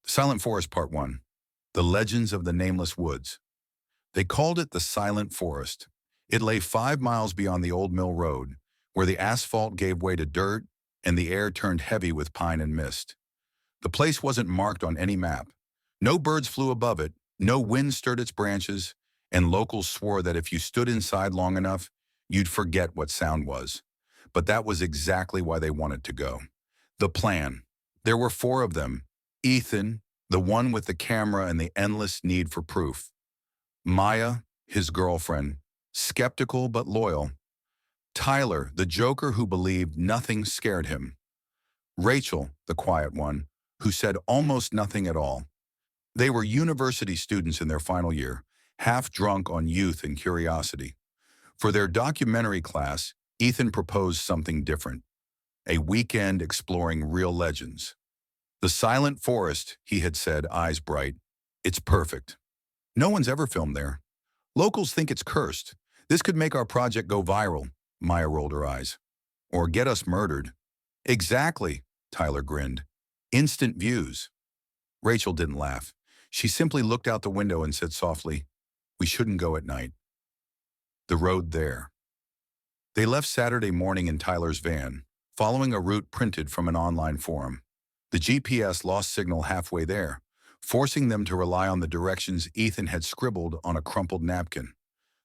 Silent Forest Part 1. The Legends of the Nameless Woods. They called it the Silent Forest. It lay 5 miles beyond the old mill road, where the asphalt gave way to dirt and the air turned heavy with pine and mist. The place wasn't marked on any map. No birds flew above it, no wind stirred its branches, and locals swore that if you stood inside long enough, you'd forget what sound was. But that was exactly why they wanted to go. The plan. There were four of them. Ethan, the one with the camera and the endless need for proof. Maya, his girlfriend, skeptical but loyal. Tyler, the joker who believed nothing scared him. Rachel, the quiet one, who said almost nothing at all. They were university students in their final year, half drunk on youth and curiosity. For their documentary class, Ethan proposed something different. A weekend exploring real legends. The Silent Forest, he had said, eyes bright. It's perfect. No one's ever filmed there. Locals think it's cursed. This could make our project go viral, Maya rolled her eyes. Or get us murdered. Exactly, Tyler grinned. Instant views. Rachel didn't laugh. She simply looked out the window and said softly, "We shouldn't go at night." The road there. They left Saturday morning in Tyler's van, following a route printed from an online forum. The GPS lost signal halfway there, forcing them to rely on the directions Ethan had scribbled on a crumpled napkin.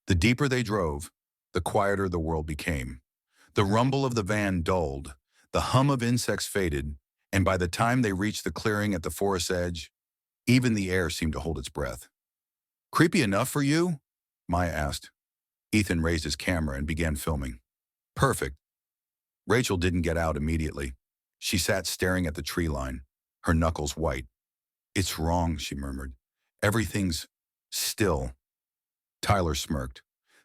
The deeper they drove, the quieter the world became. The rumble of the van dulled, the hum of insects faded, and by the time they reached the clearing at the forest's edge, even the air seemed to hold its breath. "Creepy enough for you?" Maya asked. Ethan raised his camera and began filming. "Perfect." Rachel didn't get out immediately. She sat staring at the tree line, her knuckles white. "It's wrong," she murmured. "Everything's still." Tyler smirked.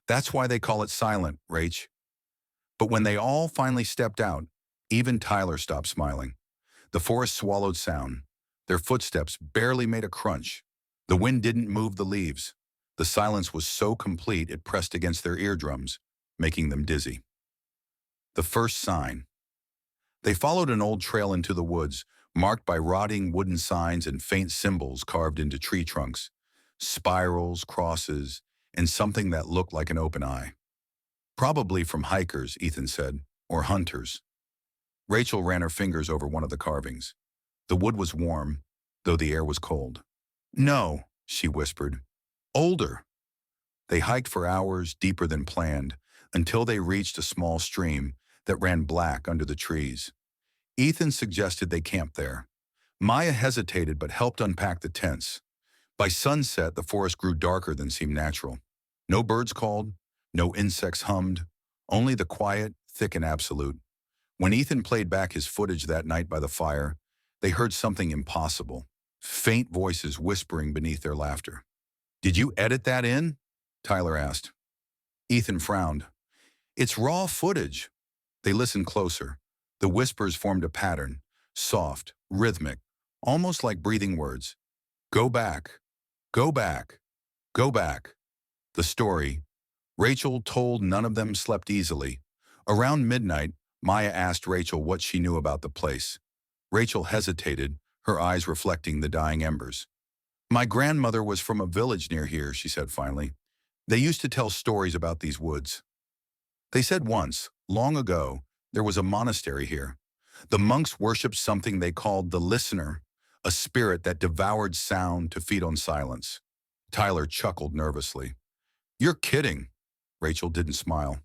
"That's why they call it silent, Rach." But when they all finally stepped out, even Tyler stopped smiling. The forest swallowed sound. Their footsteps barely made a crunch. The wind didn't move the leaves. The silence was so complete it pressed against their eardrums, making them dizzy. The first sign. They followed an old trail into the woods, marked by rotting wooden signs and faint symbols carved into tree trunks. Spirals, crosses, and something that looked like an open eye. "Probably from hikers," Ethan said, "or hunters." Rachel ran her fingers over one of the carvings. The wood was warm, though the air was cold. "No," she whispered. "Older." They hiked for hours, deeper than planned, until they reached a small stream that ran black under the trees. Ethan suggested they camp there. Maya hesitated but helped unpack the tents. By sunset, the forest grew darker than seemed natural. No birds called, no insects hummed, only the quiet, thick and absolute. When Ethan played back his footage that night by the fire, they heard something impossible. Faint voices whispering beneath their laughter. "Did you edit that in?" Tyler asked. Ethan frowned. "It's raw footage." They listened closer. The whispers formed a pattern, soft, rhythmic, almost like breathing words. "Go back, go back, go back." The story. Rachel told none of them slept easily. Around midnight, Maya asked Rachel what she knew about the place. Rachel hesitated, her eyes reflecting the dying embers. "My grandmother was from a village near here," she said finally. "They used to tell stories about these woods. They said once, long ago, there was a monastery here. The monks worshipped something they called the listener, a spirit that devoured sound to feed on silence." Tyler chuckled nervously. "You're kidding." Rachel didn't smile.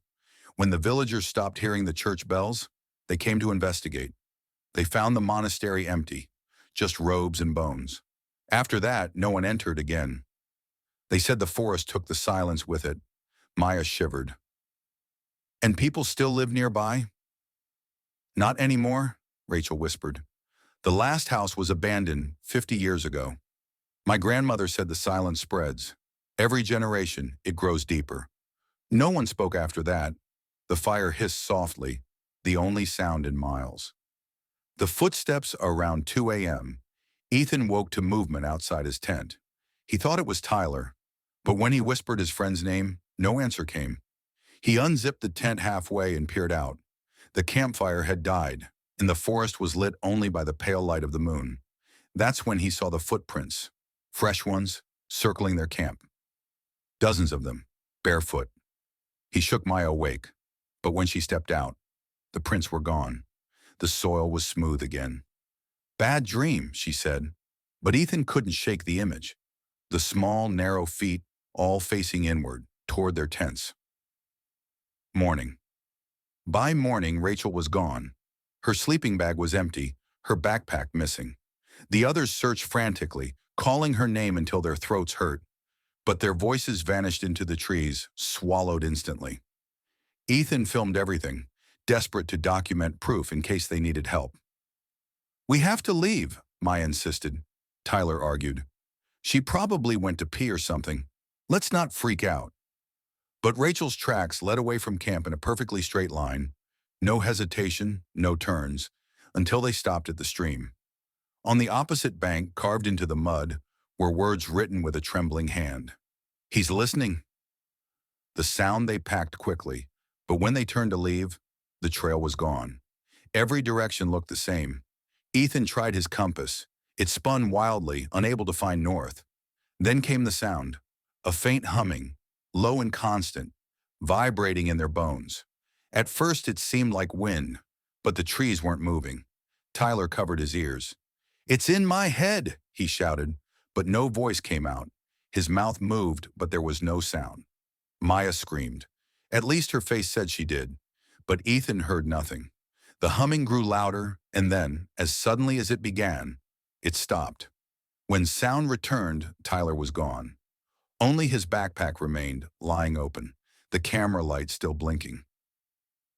When the villagers stopped hearing the church bells, they came to investigate. They found the monastery empty, just robes and bones. After that, no one entered again. They said the forest took the silence with it. Maya shivered. "And people still live nearby?" "Not anymore," Rachel whispered. "The last house was abandoned 50 years ago. My grandmother said the silence spreads. Every generation, it grows deeper." No one spoke after that. The fire hissed softly, the only sound in miles. The footsteps around 2 a.m. Ethan woke to movement outside his tent. He thought it was Tyler, but when he whispered his friend's name, no answer came. He unzipped the tent halfway and peered out. The campfire had died, and the forest was lit only by the pale light of the moon. That's when he saw the footprints, fresh ones, circling their camp. Dozens of them, barefoot. He shook Maya awake, but when she stepped out, the prints were gone. The soil was smooth again. Bad dream, she said, but Ethan couldn't shake the image. The small, narrow feet, all facing inward, toward their tents. Morning. By morning, Rachel was gone. Her sleeping bag was empty, her backpack missing. The others searched frantically, calling her name until their throats hurt. But their voices vanished into the trees, swallowed instantly. Ethan filmed everything, desperate to document proof in case they needed help. "We have to leave," Maya insisted. Tyler argued. "She probably went to pee or something. Let's not freak out." But Rachel's tracks led away from camp in a perfectly straight line, no hesitation, no turns, until they stopped at the stream. On the opposite bank, carved into the mud, were words written with a trembling hand. "He's listening." The sound they packed quickly, but when they turned to leave, the trail was gone. Every direction looked the same. Ethan tried his compass. It spun wildly, unable to find north. Then came the sound, a faint humming, low and constant, vibrating in their bones. At first it seemed like wind, but the trees weren't moving. Tyler covered his ears. "It's in my head," he shouted, but no voice came out. His mouth moved, but there was no sound. Maya screamed. At least her face said she did, but Ethan heard nothing. The humming grew louder, and then, as suddenly as it began, it stopped. When sound returned, Tyler was gone. Only his backpack remained, lying open, the camera light still blinking.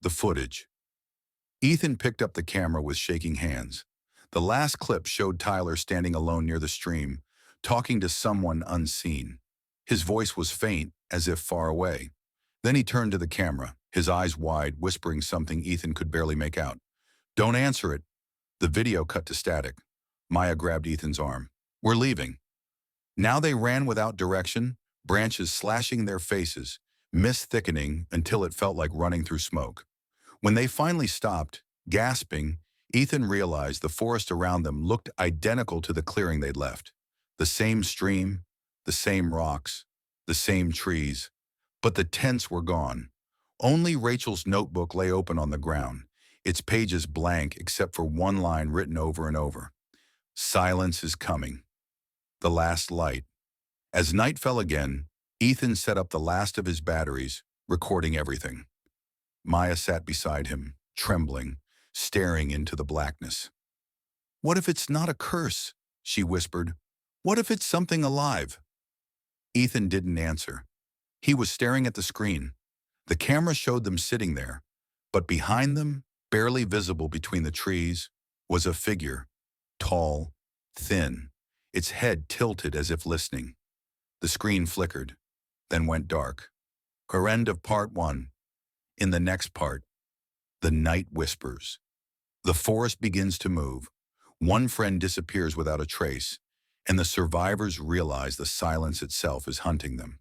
The footage. Ethan picked up the camera with shaking hands. The last clip showed Tyler standing alone near the stream, talking to someone unseen. His voice was faint, as if far away. Then he turned to the camera, his eyes wide, whispering something Ethan could barely make out. "Don't answer it." The video cut to static. Maya grabbed Ethan's arm. "We're leaving." Now they ran without direction, branches slashing their faces, mist thickening until it felt like running through smoke. When they finally stopped, gasping, Ethan realized the forest around them looked identical to the clearing they'd left. The same stream, the same rocks, the same trees. But the tents were gone. Only Rachel's notebook lay open on the ground, its pages blank except for one line written over and over. "Silence is coming." The last light. As night fell again, Ethan set up the last of his batteries, recording everything. Maya sat beside him, trembling, staring into the blackness. "What if it's not a curse?" she whispered. "What if it's something alive?" Ethan didn't answer. He was staring at the screen. The camera showed them sitting there, but behind them, barely visible between the trees, was a figure, tall, thin, its head tilted as if listening. The screen flickered, then went dark. End of part 1. In the next part, the night whispers. The forest begins to move. One friend disappears without a trace, and the survivors realize the silence itself is hunting them.